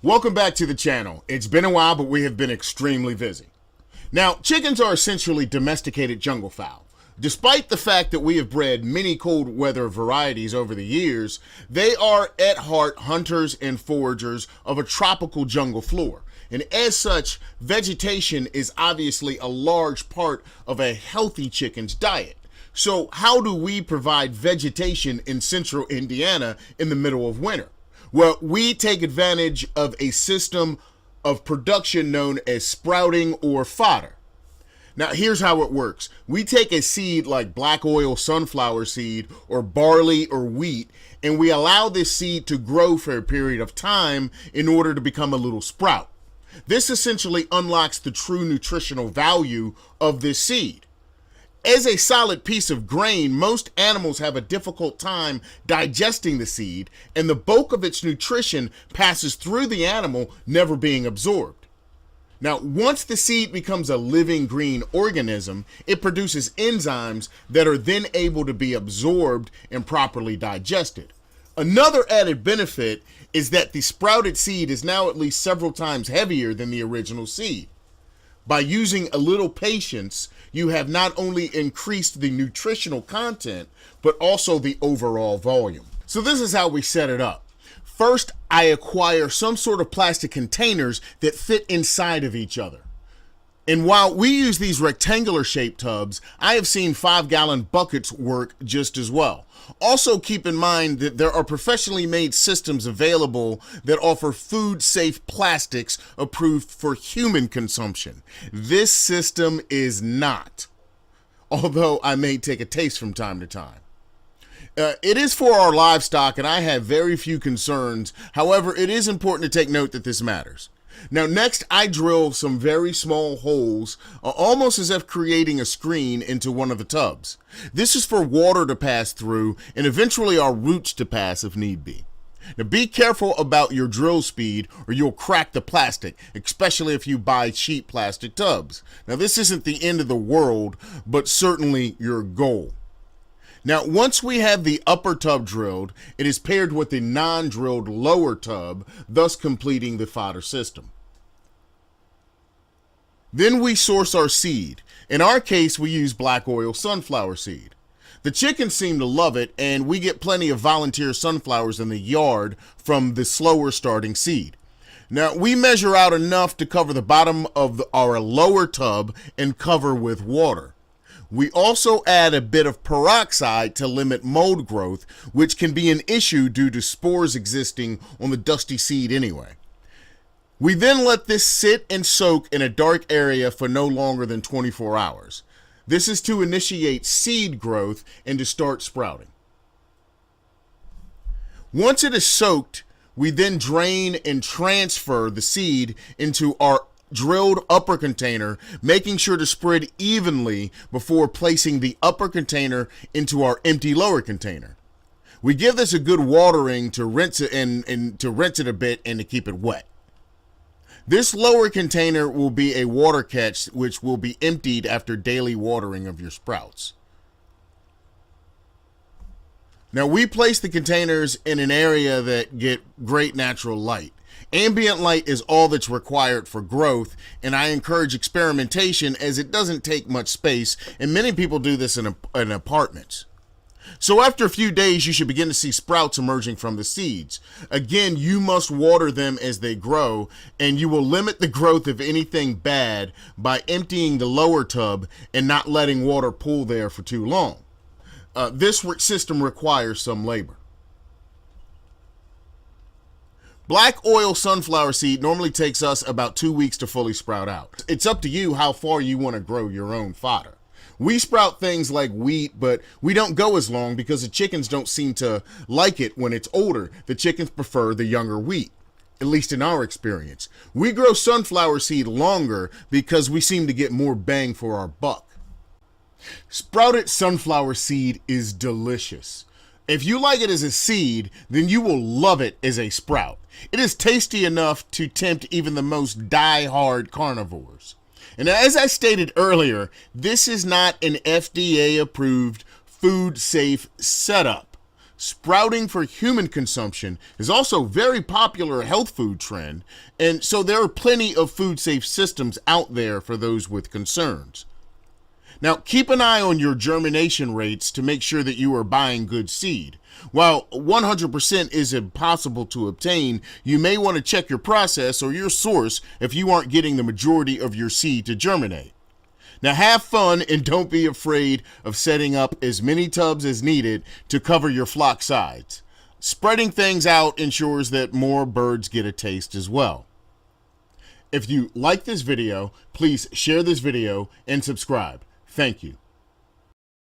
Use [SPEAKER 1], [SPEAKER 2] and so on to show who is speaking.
[SPEAKER 1] Welcome back to the channel. It's been a while, but we have been extremely busy. Now, chickens are essentially domesticated jungle fowl. Despite the fact that we have bred many cold weather varieties over the years, they are at heart hunters and foragers of a tropical jungle floor. And as such, vegetation is obviously a large part of a healthy chicken's diet. So how do we provide vegetation in central Indiana in the middle of winter? Well, we take advantage of a system of production known as sprouting or fodder. Now, here's how it works. We take a seed like black oil sunflower seed or barley or wheat, and we allow this seed to grow for a period of time in order to become a little sprout. This essentially unlocks the true nutritional value of this seed. As a solid piece of grain, most animals have a difficult time digesting the seed, and the bulk of its nutrition passes through the animal, never being absorbed. Now, once the seed becomes a living green organism, it produces enzymes that are then able to be absorbed and properly digested. Another added benefit is that the sprouted seed is now at least several times heavier than the original seed. By using a little patience, you have not only increased the nutritional content, but also the overall volume. So this is how we set it up. First, I acquire some sort of plastic containers that fit inside of each other. And while we use these rectangular shaped tubs, I have seen 5-gallon buckets work just as well. Also keep in mind that there are professionally made systems available that offer food-safe plastics approved for human consumption. This system is not, although I may take a taste from time to time. It is for our livestock, and I have very few concerns. However, it is important to take note that this matters. Now, next, I drill some very small holes, almost as if creating a screen into one of the tubs. This is for water to pass through and eventually our roots to pass if need be. Now, be careful about your drill speed or you'll crack the plastic, especially if you buy cheap plastic tubs. Now, this isn't the end of the world, but certainly your goal. Now, once we have the upper tub drilled, it is paired with the non-drilled lower tub, thus completing the fodder system. Then we source our seed. In our case, we use black oil sunflower seed. The chickens seem to love it, and we get plenty of volunteer sunflowers in the yard from the slower starting seed. Now, we measure out enough to cover the bottom of our lower tub and cover with water. We also add a bit of peroxide to limit mold growth, which can be an issue due to spores existing on the dusty seed anyway. We then let this sit and soak in a dark area for no longer than 24 hours. This is to initiate seed growth and to start sprouting. Once it is soaked, we then drain and transfer the seed into our drilled upper container, making sure to spread evenly before placing the upper container into our empty lower container. We give this a good watering to rinse it and to rinse it a bit and to keep it wet. This lower container will be a water catch which will be emptied after daily watering of your sprouts. Now, we place the containers in an area that get great natural light. Ambient light is all that's required for growth, and I encourage experimentation as it doesn't take much space, and many people do this in apartments. So after a few days, you should begin to see sprouts emerging from the seeds. Again, you must water them as they grow, and you will limit the growth of anything bad by emptying the lower tub and not letting water pool there for too long. This system requires some labor. Black oil sunflower seed normally takes us about 2 weeks to fully sprout out. It's up to you how far you want to grow your own fodder. We sprout things like wheat, but we don't go as long because the chickens don't seem to like it when it's older. The chickens prefer the younger wheat, at least in our experience. We grow sunflower seed longer because we seem to get more bang for our buck. Sprouted sunflower seed is delicious. If you like it as a seed, then you will love it as a sprout. It is tasty enough to tempt even the most die-hard carnivores. And as I stated earlier, this is not an FDA-approved food-safe setup. Sprouting for human consumption is also a very popular health food trend, and so there are plenty of food safe systems out there for those with concerns. Now, keep an eye on your germination rates to make sure that you are buying good seed. While 100% is impossible to obtain, you may want to check your process or your source if you aren't getting the majority of your seed to germinate. Now, have fun and don't be afraid of setting up as many tubs as needed to cover your flock size. Spreading things out ensures that more birds get a taste as well. If you like this video, please share this video and subscribe. Thank you.